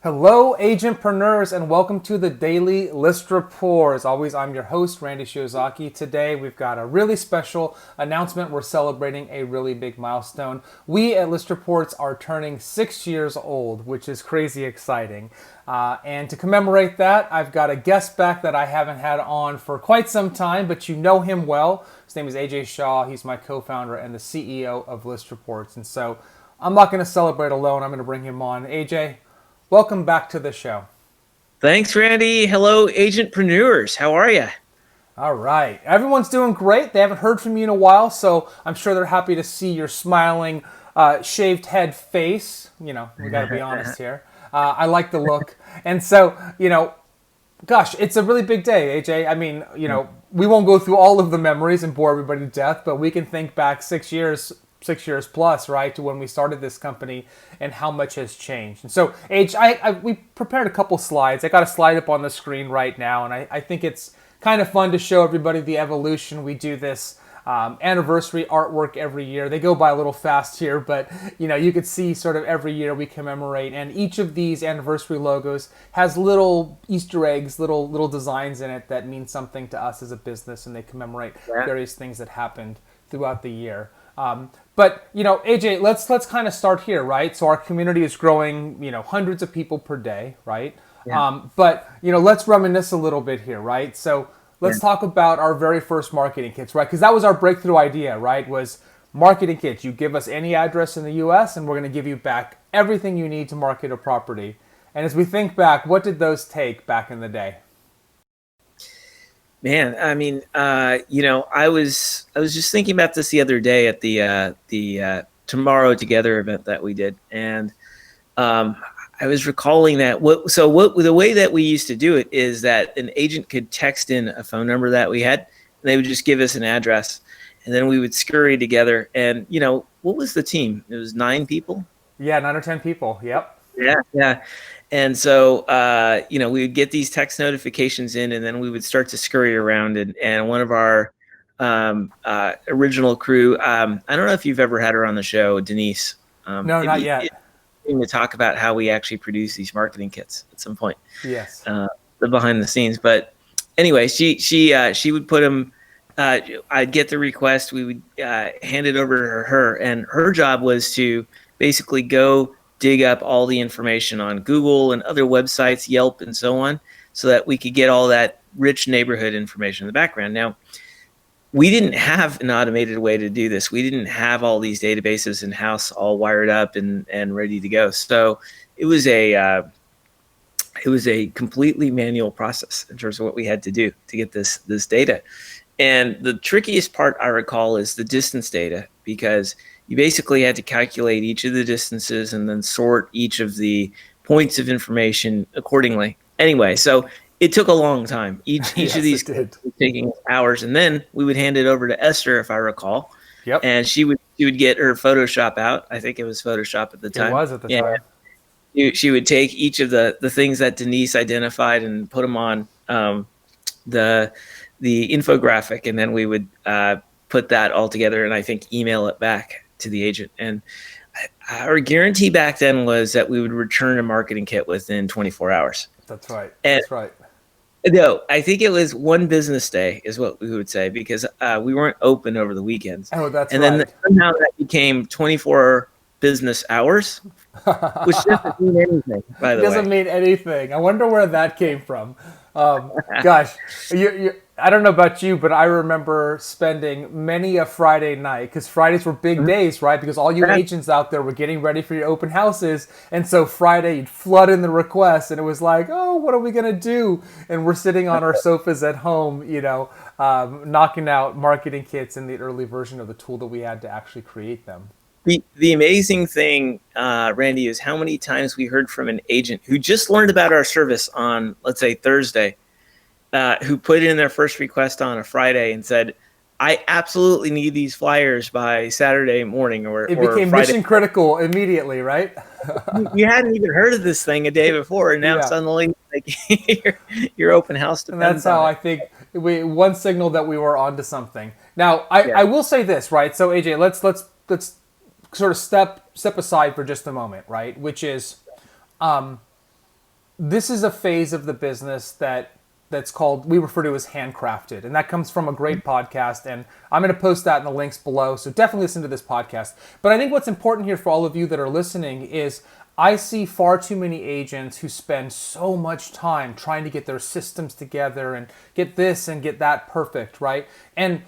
Hello, agentpreneurs, and welcome to the Daily List Report. As always, I'm your host, Randy Shiozaki. Today, we've got a really special announcement. We're celebrating a really big milestone. We at ListReports are turning 6 years old, which is crazy exciting. And to commemorate that, I've got a guest back that I haven't had on for quite some time, but you know him well. His name is Ajay Shah. He's my co-founder and the CEO of ListReports. And so I'm not going to celebrate alone. I'm going to bring him on. AJ, welcome back to the show. Thanks, Randy. Hello, agentpreneurs. How are you? All right. Everyone's doing great. They haven't heard from you in a while, so I'm sure they're happy to see your smiling, shaved head face. You know, we got to be honest here. I like the look. And so, gosh, it's a really big day, AJ. I mean, we won't go through all of the memories and bore everybody to death, but we can think back 6 years plus, right, to when we started this company and how much has changed. And so, we prepared a couple slides. I got a slide up on the screen right now, and I think it's kind of fun to show everybody the evolution. We do this anniversary artwork every year. They go by a little fast here, but you could see sort of every year we commemorate, and each of these anniversary logos has little Easter eggs, little designs in it that mean something to us as a business, and they commemorate various things that happened throughout the year. But AJ, let's kind of start here, right? So our community is growing, hundreds of people per day, right? Yeah. But let's reminisce a little bit here, right? So let's talk about our very first marketing kits, right? Because that was our breakthrough idea, right? Was marketing kits. You give us any address in the U.S. and we're going to give you back everything you need to market a property. And as we think back, what did those take back in the day? Man, I mean, I was just thinking about this the other day at the Tomorrow Together event that we did, and I was recalling that the way that we used to do it is that an agent could text in a phone number that we had, and they would just give us an address, and then we would scurry together. And what was the team? It was 9 people. Yeah, 9 or 10 people. Yep. Yeah. And so, we would get these text notifications in, and then we would start to scurry around. And one of our original crew, I don't know if you've ever had her on the show, Denise. No, not yet. To talk about how we actually produce these marketing kits at some point. Yes. The behind the scenes. But anyway, she would put them. I'd get the request. We would hand it over to her, and her job was to basically go dig up all the information on Google and other websites, Yelp and so on, so that we could get all that rich neighborhood information in the background. Now, we didn't have an automated way to do this. We didn't have all these databases in-house all wired up and ready to go. So it was a completely manual process in terms of what we had to do to get this data. And the trickiest part I recall is the distance data, because you basically had to calculate each of the distances and then sort each of the points of information accordingly. Anyway, so it took a long time. Each Yes, of these was taking hours, and then we would hand it over to Esther, if I recall. Yep. And she would get her Photoshop out. I think it was Photoshop at the time. It was at the time. She would take each of the things that Denise identified and put them on the infographic, and then we would put that all together and I think email it back to the agent. And our guarantee back then was that we would return a marketing kit within 24 hours. That's right. And That's right. no, I think it was one business day is what we would say, because we weren't open over the weekends. Oh, that's and right. And then somehow that became 24 business hours, which doesn't mean anything, by the way. It doesn't mean anything. I wonder where that came from. Gosh, I don't know about you, but I remember spending many a Friday night, because Fridays were big days, right? Because all you agents out there were getting ready for your open houses. And so Friday, you'd flood in the requests, and it was like, oh, what are we going to do? And we're sitting on our sofas at home, knocking out marketing kits in the early version of the tool that we had to actually create them. The amazing thing, Randy, is how many times we heard from an agent who just learned about our service on, let's say, Thursday, who put in their first request on a Friday and said, I absolutely need these flyers by Saturday morning or It became Friday. mission critical immediately, right? You hadn't even heard of this thing a day before, and now suddenly your open house depends. And that's how I think one signal that we were onto something. Now, I will say this, right? So AJ, let's sort of step aside for just a moment, right? Which is, this is a phase of the business that's called, we refer to as handcrafted, and that comes from a great podcast, and I'm going to post that in the links below, so definitely listen to this podcast. But I think what's important here for all of you that are listening is I see far too many agents who spend so much time trying to get their systems together and get this and get that perfect, right? And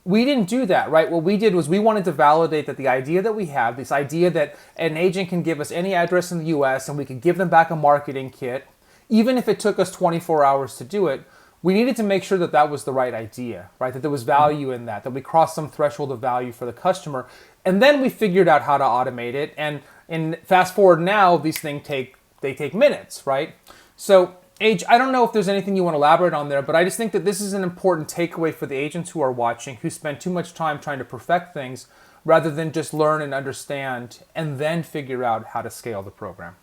we didn't do that, right? What we did was we wanted to validate that the idea that we have, this idea that an agent can give us any address in the US and we could give them back a marketing kit, even if it took us 24 hours to do it, we needed to make sure that that was the right idea, right? That there was value in that we crossed some threshold of value for the customer. And then we figured out how to automate it. And fast forward now, these things take minutes, right? So Age, I don't know if there's anything you want to elaborate on there, but I just think that this is an important takeaway for the agents who are watching, who spend too much time trying to perfect things rather than just learn and understand and then figure out how to scale the program.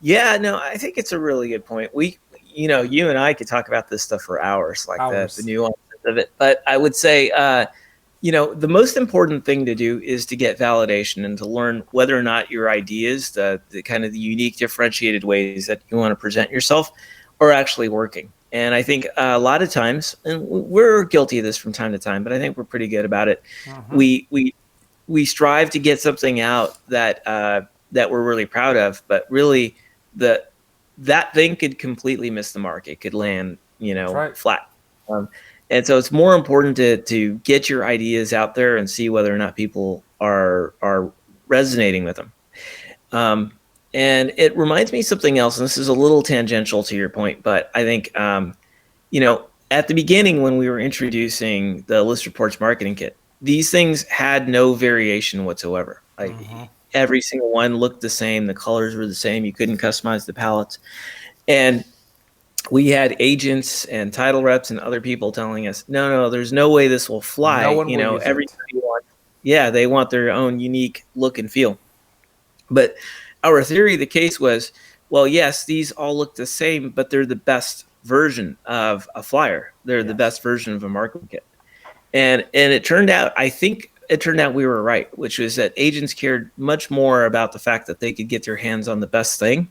Yeah, no, I think it's a really good point. You and I could talk about this stuff for hours, like the nuances of it. But I would say, the most important thing to do is to get validation and to learn whether or not your ideas, the kind of the unique differentiated ways that you want to present yourself, are actually working. And I think a lot of times, and we're guilty of this from time to time, but I think we're pretty good about it. We strive to get something out that we're really proud of, but really that thing could completely miss the mark. It could land, flat. And so it's more important to get your ideas out there and see whether or not people are resonating with them. And it reminds me of something else, and this is a little tangential to your point, but I think, at the beginning when we were introducing the ListReports marketing kit, these things had no variation whatsoever. Like every single one looked the same. The colors were the same. You couldn't customize the palettes. And we had agents and title reps and other people telling us, no, there's no way this will fly. No one will use it. They want their own unique look and feel. But our theory of the case was, well, yes, these all look the same, but they're the best version of a flyer. They're the best version of a marketing kit. And it turned out, we were right, which was that agents cared much more about the fact that they could get their hands on the best thing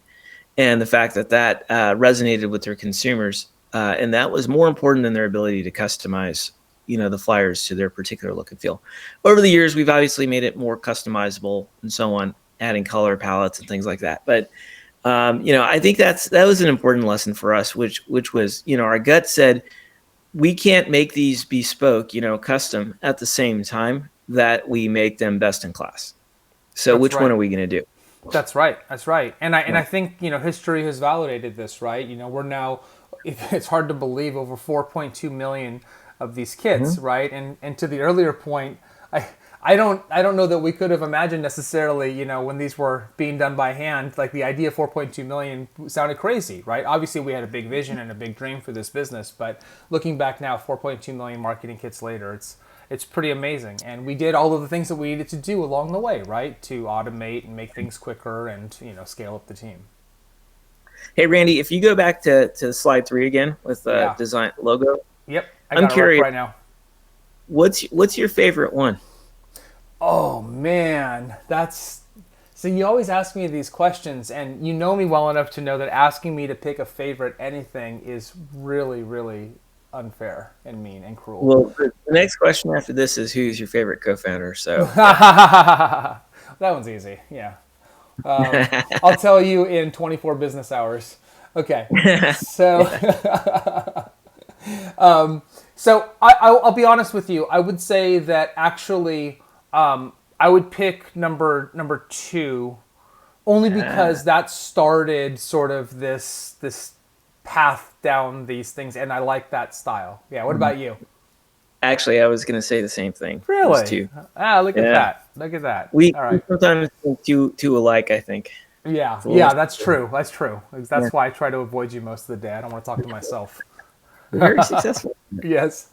and the fact that resonated with their consumers. And that was more important than their ability to customize, the flyers to their particular look and feel. Over the years, we've obviously made it more customizable and so on, adding color palettes and things like that. But, I think that was an important lesson for us, which was, our gut said, we can't make these bespoke, custom at the same time that we make them best in class. So That's which right. one are we going to do? That's right. And I think, history has validated this, right? We're now, it's hard to believe, over 4.2 million of these kits, right? And to the earlier point, I don't know that we could have imagined necessarily, when these were being done by hand, like the idea of 4.2 million sounded crazy, right? Obviously we had a big vision and a big dream for this business, but looking back now, 4.2 million marketing kits later, it's pretty amazing. And we did all of the things that we needed to do along the way, right? To automate and make things quicker and, scale up the team. Hey, Randy, if you go back to slide 3 again with the design logo. Yep. I'm curious right now. What's your favorite one? Oh man, so you always ask me these questions, and you know me well enough to know that asking me to pick a favorite anything is really, really unfair and mean and cruel. Well, the next question after this is, who's your favorite co-founder? So that one's easy. Yeah. I'll tell you in 24 business hours. Okay. So, so I'll be honest with you. I would say that actually, I would pick number 2, only because that started sort of this path down these things, and I like that style. Yeah. What about you? Actually, I was going to say the same thing. Really? Those 2. Look at that. Look at that. We All right. sometimes think two alike, I think. Yeah, that's true. That's true. That's why I try to avoid you most of the day. I don't want to talk to myself. Very successful. Yes.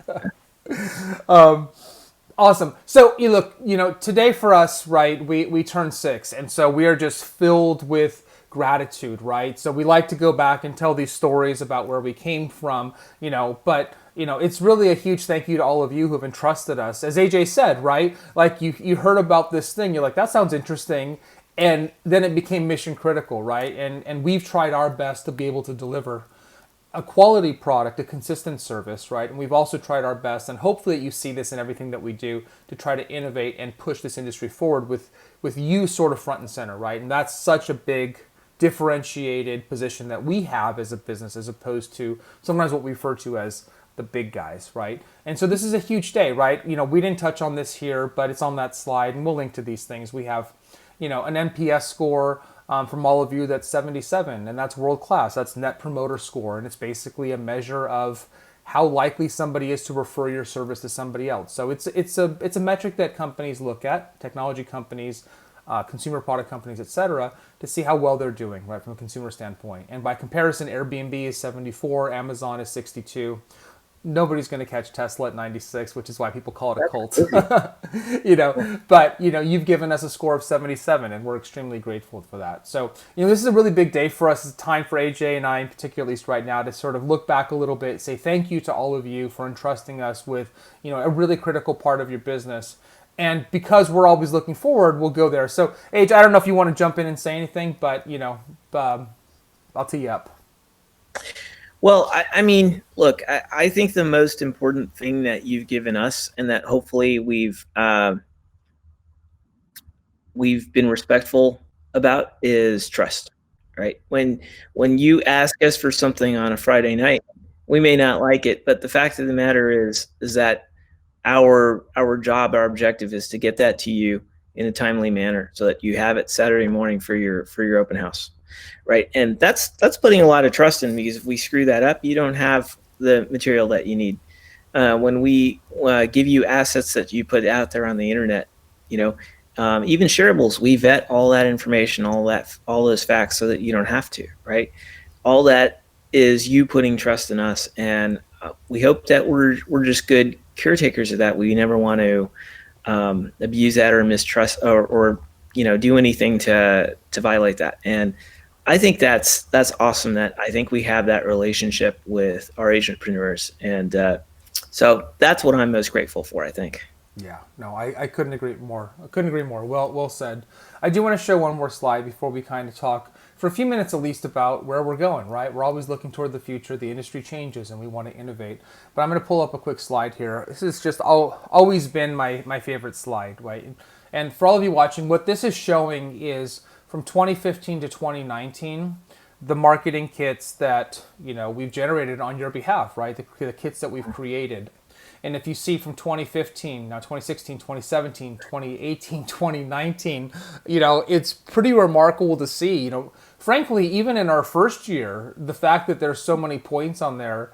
Awesome. So you look, today for us, right, we turned 6, and so we are just filled with gratitude, right? So we like to go back and tell these stories about where we came from, but it's really a huge thank you to all of you who have entrusted us. As AJ said, right? Like you heard about this thing, you're like, that sounds interesting. And then it became mission critical, right? And we've tried our best to be able to deliver a quality product, a consistent service, right? And we've also tried our best, and hopefully you see this in everything that we do, to try to innovate and push this industry forward with you sort of front and center, right? And that's such a big differentiated position that we have as a business, as opposed to sometimes what we refer to as the big guys, right? And so this is a huge day, right? We didn't touch on this here, but it's on that slide, and we'll link to these things. We have, an NPS score from all of you that's 77, and that's world class. That's Net Promoter Score, and it's basically a measure of how likely somebody is to refer your service to somebody else. So it's a metric that companies look at, technology companies, consumer product companies, etc., to see how well they're doing, right, from a consumer standpoint. And by comparison, Airbnb is 74, Amazon is 62. Nobody's going to catch Tesla at 96, which is why people call it a cult. But you've given us a score of 77, and we're extremely grateful for that. So this is a really big day for us. It's time for AJ and I, in particular, at least right now, to sort of look back a little bit, say thank you to all of you for entrusting us with a really critical part of your business. And because we're always looking forward, we'll go there. So AJ, I don't know if you want to jump in and say anything, but I'll tee you up. Well, I mean, look, I think the most important thing that you've given us, and that hopefully we've been respectful about, is trust. Right? When you ask us for something on a Friday night, we may not like it, but the fact of the matter is that our job, our objective, is to get that to you in a timely manner, so that you have it Saturday morning for your open house. Right. And that's putting a lot of trust in, because if we screw that up, you don't have the material that you need. When we give you assets that you put out there on the internet, even shareables, we vet all that information, all those facts, so that you don't have to. Right. All that is you putting trust in us. And we hope that we're just good caretakers of that. We never want to abuse that or mistrust or do anything to violate that. And I think that's awesome, that I think we have that relationship with our agentpreneurs. And so that's what I'm most grateful for, I think. Yeah, no, I couldn't agree more. Well said. I do want to show one more slide before we kind of talk for a few minutes at least about where we're going, right? We're always looking toward the future. The industry changes and we want to innovate. But I'm going to pull up a quick slide here. This has just always been my favorite slide, right? And for all of you watching, what this is showing is from 2015 to 2019, the marketing kits that we've generated on your behalf, right? The kits that we've created. And if you see from 2015, now 2016, 2017, 2018, 2019, it's pretty remarkable to see. Frankly, even in our first year, the fact that there's so many points on there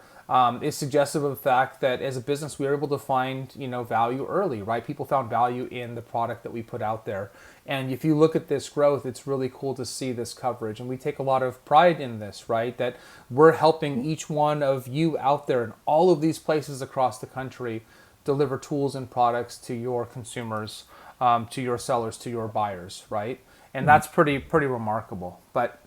is suggestive of the fact that as a business we were able to find value early, right? People found value in the product that we put out there. And if you look at this growth, it's really cool to see this coverage. And we take a lot of pride in this, right? That we're helping each one of you out there in all of these places across the country deliver tools and products to your consumers, to your sellers, to your buyers, right? And that's pretty remarkable. But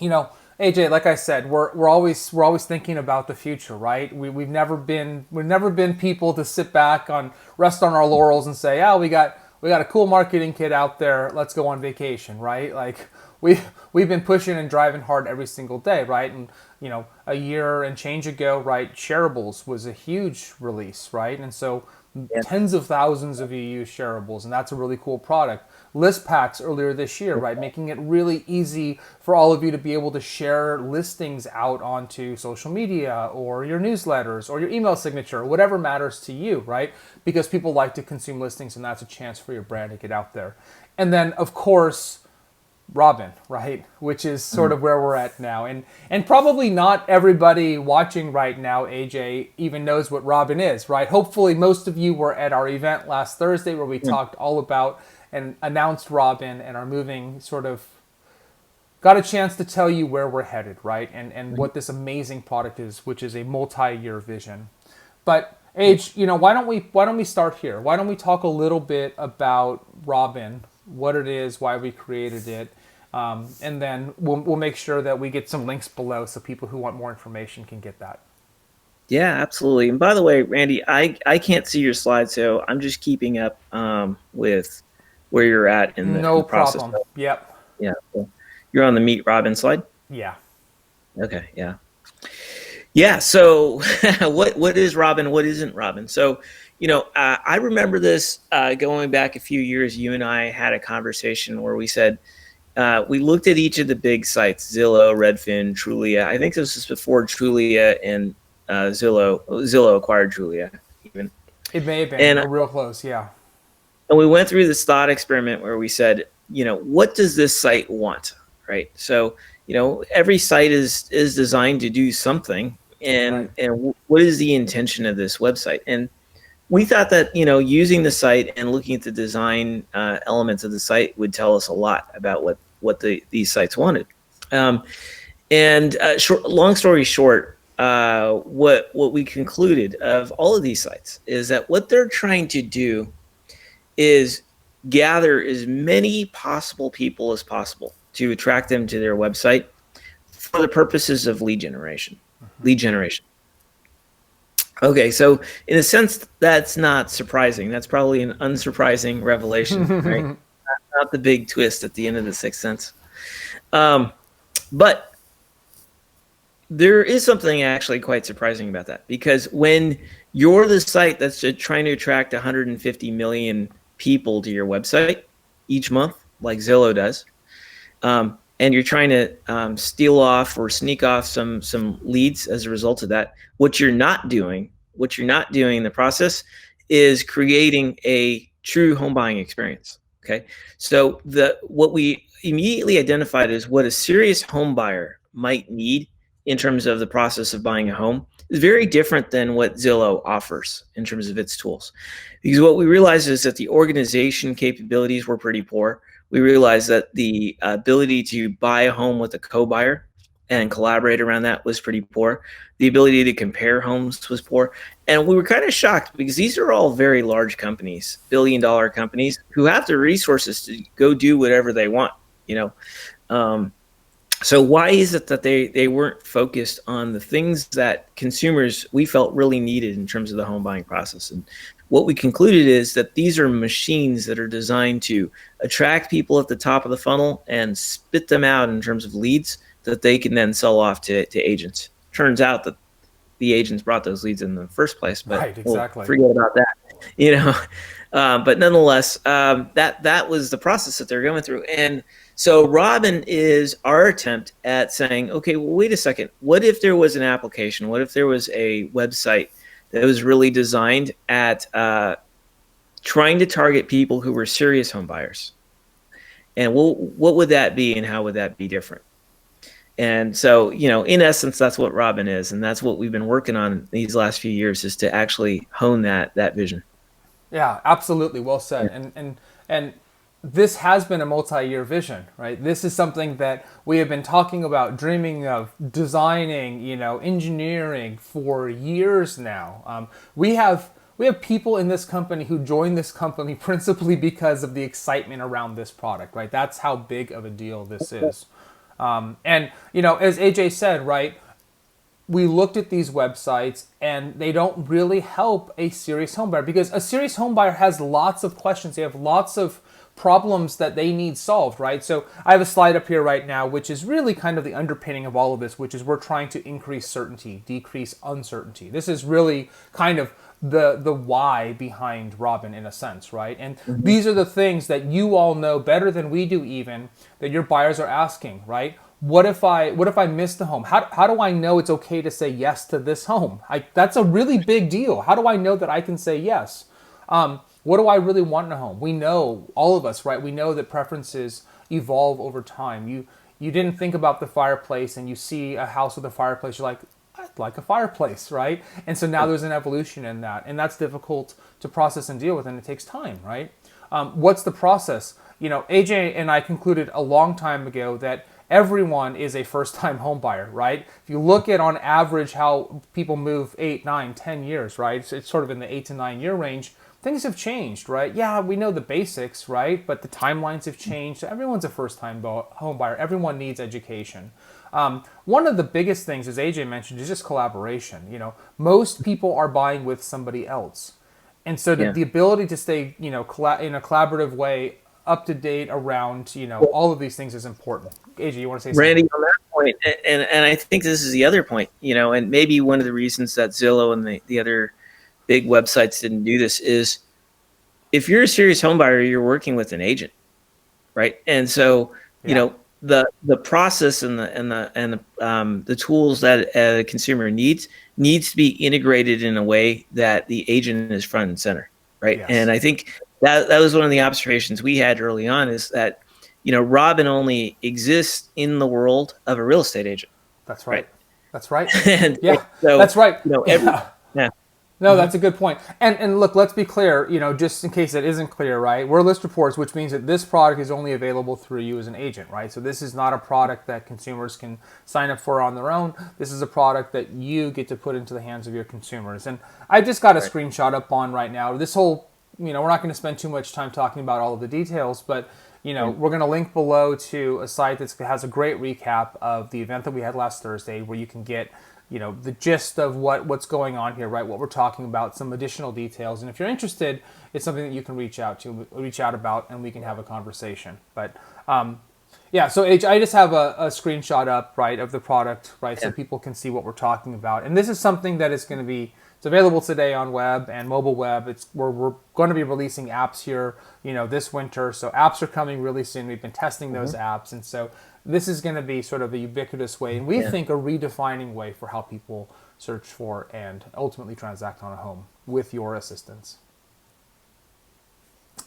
AJ, like I said, we're always thinking about the future, right? We've never been people to sit back rest on our laurels and say, we got a cool marketing kit out there, let's go on vacation, right? Like we've been pushing and driving hard every single day, right? And a year and change ago, right, Shareables was a huge release, right? And so tens of thousands of you use Shareables, and that's a really cool product. List packs earlier this year, right, making it really easy for all of you to be able to share listings out onto social media or your newsletters or your email signature, whatever matters to you, right? Because people like to consume listings, and that's a chance for your brand to get out there. And then, of course, Robin, right? Which is sort of where we're at now. And probably not everybody watching right now, AJ, even knows what Robin is, right? Hopefully most of you were at our event last Thursday where we talked all about and announced Robin and are moving, sort of got a chance to tell you where we're headed, right? And what this amazing product is, which is a multi-year vision. But AJ, why don't we start here? Why don't we talk a little bit about Robin, what it is, why we created it, and then we'll make sure that we get some links below so people who want more information can get that. Yeah, absolutely. And by the way, Randy, I can't see your slide, so I'm just keeping up with where you're at in No the process. problem. Yep. Yeah. So you're on the Meet Robin slide. Yeah. Okay. Yeah. Yeah. So what is Robin? What isn't Robin? So, I remember this going back a few years. You and I had a conversation where we said we looked at each of the big sites: Zillow, Redfin, Trulia. I think this was before Trulia and Zillow acquired Trulia, even. It may have been And a real close. Yeah. and we went through this thought experiment where we said, what does this site want, right? So, every site is designed to do something, and Right. what is the intention of this website? And we thought that using the site and looking at the design elements of the site would tell us a lot about what these sites wanted. And long story short, what we concluded of all of these sites is that what they're trying to do is gather as many possible people as possible to attract them to their website for the purposes of lead generation. Lead generation. Okay, so in a sense, that's not surprising. That's probably an unsurprising revelation, right? Not the big twist at the end of The Sixth Sense. But there is something actually quite surprising about that, because when you're the site that's trying to attract 150 million people to your website each month, like Zillow does, and you're trying to steal off or sneak off some leads as a result of that, what you're not doing in the process is creating a true home buying experience. Okay, so what we immediately identified is what a serious home buyer might need in terms of the process of buying a home is very different than what Zillow offers in terms of its tools. Because what we realized is that the organization capabilities were pretty poor. We realized that the ability to buy a home with a co-buyer and collaborate around that was pretty poor. The ability to compare homes was poor. And we were kind of shocked because these are all very large companies, billion-dollar companies, who have the resources to go do whatever they want, So why is it that they weren't focused on the things that consumers we felt really needed in terms of the home buying process? And what we concluded is that these are machines that are designed to attract people at the top of the funnel and spit them out in terms of leads that they can then sell off to agents. Turns out that the agents brought those leads in the first place, but Right. Exactly. we'll forget about that, but nonetheless, that was the process that they're going through. And so Robin is our attempt at saying, okay, well, wait a second. What if there was an application? What if there was a website that was really designed at trying to target people who were serious home buyers? And what would that be, and how would that be different? And so, in essence, that's what Robin is, and that's what we've been working on these last few years, is to actually hone that vision. Yeah, absolutely. Well said. Yeah. And this has been a multi-year vision, right? This is something that we have been talking about, dreaming of, designing, engineering for years now. We have people in this company who joined this company principally because of the excitement around this product, right? That's how big of a deal this is. And as AJ said, right, we looked at these websites and they don't really help a serious home buyer, because a serious home buyer has lots of questions. They have lots of problems that they need solved, right? So I have a slide up here right now, which is really kind of the underpinning of all of this, which is we're trying to increase certainty, decrease uncertainty. This is really kind of the why behind Robin, in a sense, right? And these are the things that you all know better than we do, even, that your buyers are asking, right? What if I miss the home? How do I know it's okay to say yes to this home? That's a really big deal. How do I know that I can say yes? What do I really want in a home? We know, all of us, right? We know that preferences evolve over time. You didn't think about the fireplace, and you see a house with a fireplace, you're like, I'd like a fireplace, right? And so now there's an evolution in that, and that's difficult to process and deal with, and it takes time, right? What's the process? AJ and I concluded a long time ago that everyone is a first-time home buyer, right? If you look at, on average, how people move 8, 9, 10 years, right? It's sort of in the 8 to 9 year range. Things have changed, right? Yeah, we know the basics, right? But the timelines have changed. So everyone's a first-time home buyer. Everyone needs education. One of the biggest things, as AJ mentioned, is just collaboration. Most people are buying with somebody else. And so the ability to stay, in a collaborative way up to date around, all of these things is important. AJ, you want to say Randy, something? on that point, and I think this is the other point, and maybe one of the reasons that Zillow and the other big websites didn't do this is if you're a serious home buyer, you're working with an agent, right? And so, Yeah. the process and the tools that a consumer needs to be integrated in a way that the agent is front and center, right? Yes. And I think that was one of the observations we had early on is that Robin only exists in the world of a real estate agent, That's right? right. That's right. And Yeah, so that's right. every Yeah. yeah. No, that's a good point. And look, let's be clear, just in case it isn't clear, right? We're List Reports, which means that this product is only available through you as an agent, right? So this is not a product that consumers can sign up for on their own. This is a product that you get to put into the hands of your consumers. And I just got a screenshot up on right now. This whole, we're not going to spend too much time talking about all of the details, but we're going to link below to a site that has a great recap of the event that we had last Thursday, where you can get the gist of what's going on here, right? What we're talking about, some additional details, and if you're interested, it's something that you can reach out about, and we can have a conversation. But yeah, so I just have a screenshot up, right, of the product, right, so people can see what we're talking about. And this is something that is going to be it's available today on web and mobile web. We're going to be releasing apps here, this winter. So apps are coming really soon. We've been testing those apps, and so this is going to be sort of a ubiquitous way, and we think a redefining way for how people search for and ultimately transact on a home with your assistance.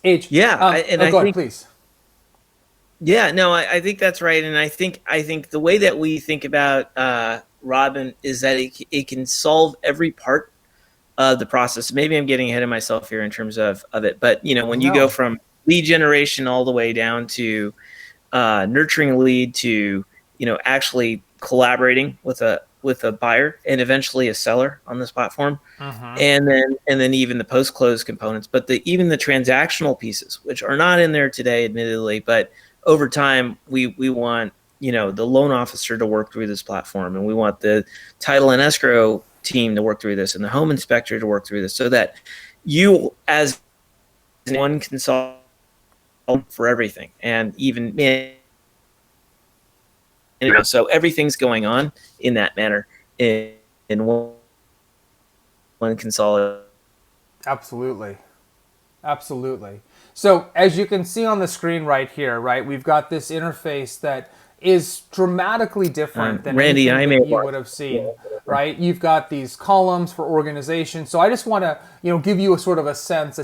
H. Yeah, go ahead, please. Yeah, no, I think that's right, and I think the way that we think about Robin is that it can solve every part of the process. Maybe I'm getting ahead of myself here in terms of it, but when you go from lead generation all the way down to nurturing a lead to actually collaborating with a buyer and eventually a seller on this platform, and then even the post close components, but even the transactional pieces, which are not in there today, admittedly, but over time we want the loan officer to work through this platform, and we want the title and escrow team to work through this, and the home inspector to work through this, so that you as one consultant for everything, and even so everything's going on in that manner in one consolidation. Absolutely. So as you can see on the screen right here, right, we've got this interface that is dramatically different than Randy, anything that you would have seen, right? You've got these columns for organization. So I just want to, give you a sort of a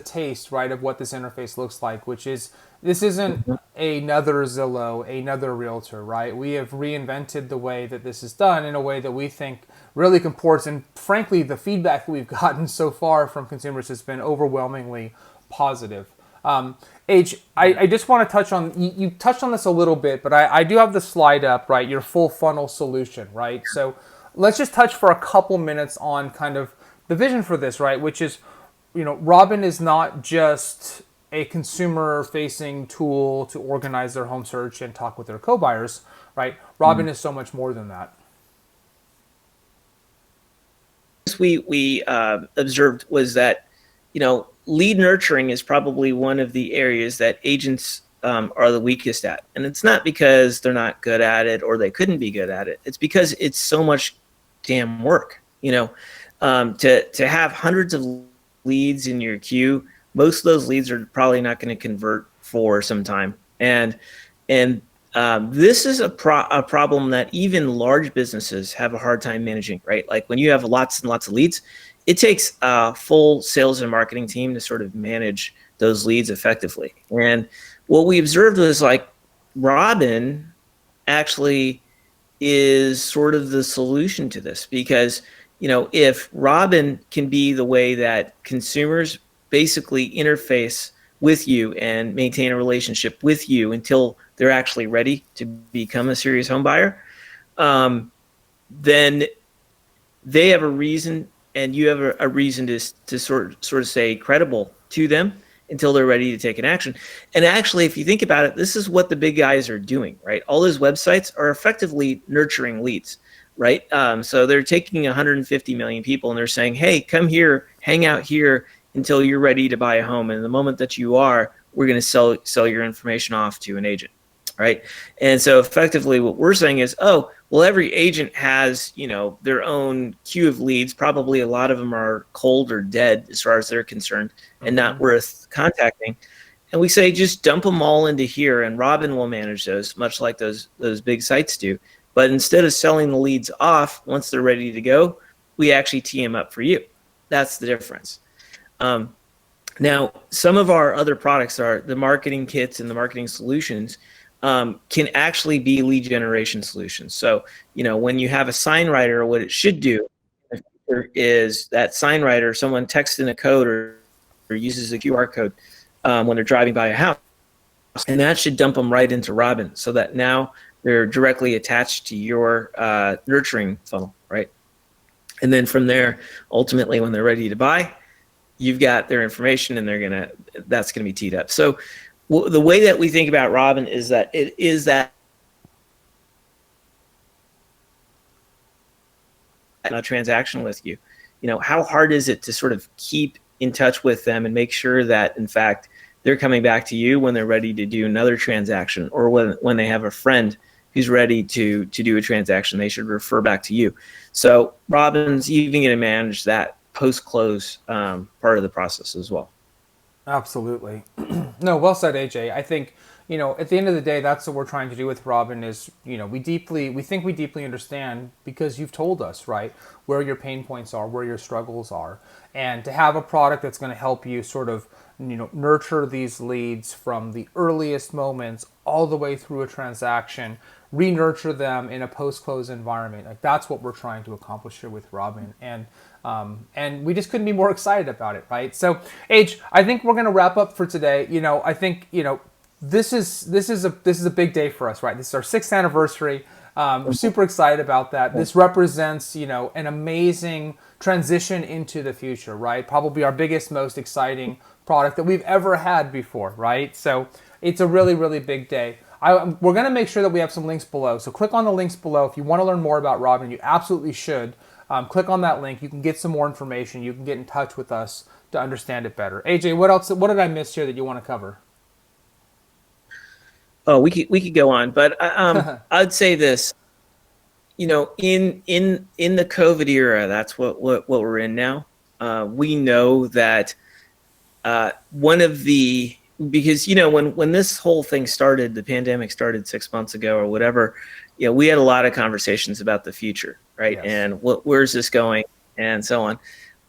taste, right, of what this interface looks like, which is this isn't another Zillow, another realtor, right? We have reinvented the way that this is done in a way that we think really comports, and frankly, the feedback that we've gotten so far from consumers has been overwhelmingly positive. H, I just want to touch on, you touched on this a little bit, but I do have the slide up, right, your full funnel solution, right? So let's just touch for a couple minutes on kind of the vision for this, right, which is, Robin is not just a consumer-facing tool to organize their home search and talk with their co-buyers, right? Robin is so much more than that. We observed was that, lead nurturing is probably one of the areas that agents are the weakest at. And it's not because they're not good at it or they couldn't be good at it. It's because it's so much damn work, to have hundreds of leads in your queue. Most of those leads are probably not going to convert for some time. And this is a problem that even large businesses have a hard time managing, right? Like when you have lots and lots of leads, it takes a full sales and marketing team to sort of manage those leads effectively. And what we observed was like Robin actually is sort of the solution to this, because, if Robin can be the way that consumers basically interface with you and maintain a relationship with you until they're actually ready to become a serious home buyer, then they have a reason, and you have a reason to sort of stay credible to them until they're ready to take an action. And actually, if you think about it, this is what the big guys are doing, right? All those websites are effectively nurturing leads, right? So they're taking 150 million people and they're saying, hey, come here, hang out here until you're ready to buy a home. And the moment that you are, we're going to sell your information off to an agent, right? And so effectively what we're saying is, oh, well, every agent has, their own queue of leads. Probably a lot of them are cold or dead as far as they're concerned and not worth contacting. And we say, just dump them all into here and Robin will manage those, much like those big sites do. But instead of selling the leads off once they're ready to go, we actually tee them up for you. That's the difference. Now, some of our other products are the marketing kits and the marketing solutions can actually be lead generation solutions. So, when you have a sign writer, what it should do is that sign writer, someone texts in a code or uses a QR code when they're driving by a house, and that should dump them right into Robin so that now they're directly attached to your nurturing funnel, right? And then from there, ultimately, when they're ready to buy, you've got their information and that's gonna be teed up. So the way that we think about Robin is that it is that transaction with you. How hard is it to sort of keep in touch with them and make sure that, in fact, they're coming back to you when they're ready to do another transaction, or when they have a friend who's ready to do a transaction, they should refer back to you. So Robin's even going to manage that post-close part of the process as well. Absolutely. No, well said, AJ. I think, at the end of the day, that's what we're trying to do with Robin is, we think we deeply understand because you've told us, right, where your pain points are, where your struggles are. And to have a product that's going to help you sort of, nurture these leads from the earliest moments all the way through a transaction, re-nurture them in a post-close environment. Like that's what we're trying to accomplish here with Robin. And we just couldn't be more excited about it, right? So, Age, I think we're going to wrap up for today. I think this is a big day for us, right? This is our 6th anniversary. We're super excited about that. This represents an amazing transition into the future, right? Probably our biggest, most exciting product that we've ever had before, right? So it's a really, really big day. We're going to make sure that we have some links below. So click on the links below. If you want to learn more about Robin, you absolutely should. Click on that link. You can get some more information. You can get in touch with us to understand it better. AJ, what else? What did I miss here that you want to cover? Oh, we could go on, but I'd say this. In the COVID era, that's what we're in now. We know that because when this whole thing started, the pandemic started 6 months ago or whatever, we had a lot of conversations about the future, right? Yes. And where's this going and so on.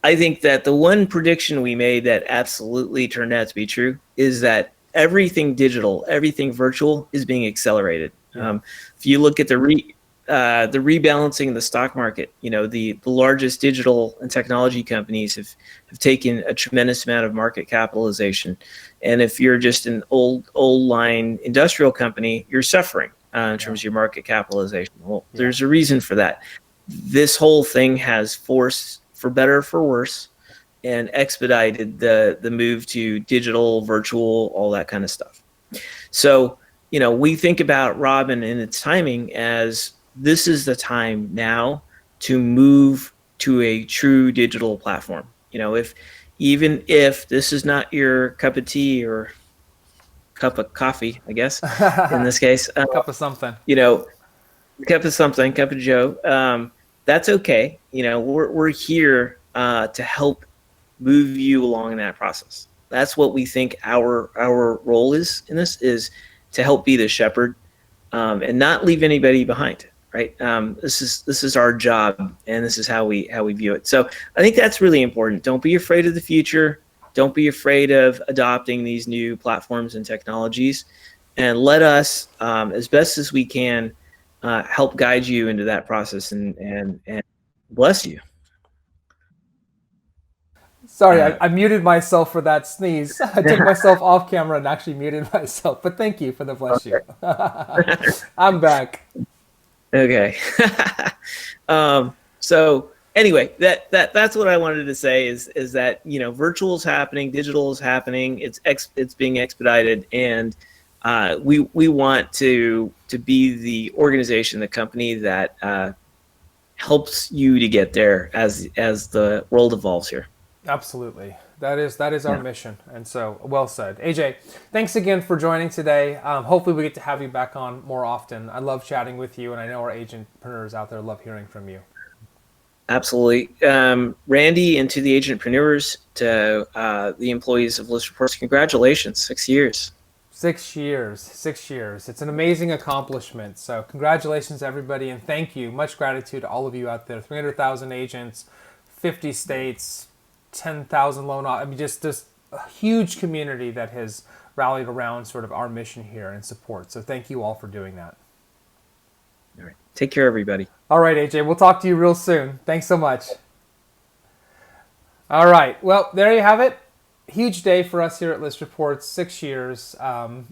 I think that the one prediction we made that absolutely turned out to be true is that everything digital, everything virtual is being accelerated. Yeah. If you look at the rebalancing of the stock market, the largest digital and technology companies have taken a tremendous amount of market capitalization. And if you're just an old line industrial company, you're suffering in terms of your market capitalization. Well, there's a reason for that. This whole thing has forced, for better or for worse, and expedited the move to digital, virtual, all that kind of stuff. So, we think about Robin and its timing as this is the time now to move to a true digital platform. Even if this is not your cup of tea or cup of coffee, I guess, in this case, cup of something, cup of something, cup of Joe, that's okay. We're here to help move you along that process. That's what we think our role is in this, is to help be the shepherd and not leave anybody behind. Right. This is our job, and this is how we view it. So I think that's really important. Don't be afraid of the future. Don't be afraid of adopting these new platforms and technologies, and let us, as best as we can, help guide you into that process and bless you. Sorry, I muted myself for that sneeze. I took myself off camera and actually muted myself. But thank you for the bless you. I'm back. Okay. So anyway, that's what I wanted to say is that, virtual is happening, digital is happening, it's being expedited, and we want to be the organization, the company that helps you to get there as the world evolves here. Absolutely. That is our Yeah. mission, and so well said. AJ, thanks again for joining today. Hopefully we get to have you back on more often. I love chatting with you, and I know our agentpreneurs out there love hearing from you. Absolutely. Randy, and to the agentpreneurs, to the employees of ListReports, congratulations, 6 years. 6 years, 6 years. It's an amazing accomplishment. So congratulations, everybody, and thank you. Much gratitude to all of you out there. 300,000 agents, 50 states, 10,000 I mean, just this a huge community that has rallied around sort of our mission here and support. So thank you all for doing that. All right. Take care, everybody. All right, AJ, we'll talk to you real soon. Thanks so much. All right. Well, there you have it. Huge day for us here at ListReports. 6 years.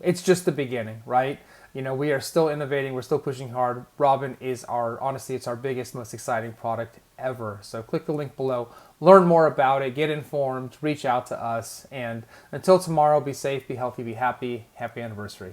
It's just the beginning, right? You know, we are still innovating. We're still pushing hard. Robin is honestly, it's our biggest, most exciting product ever. So click the link below. Learn more about it. Get informed. Reach out to us. And until tomorrow, be safe, be healthy, be happy. Happy anniversary.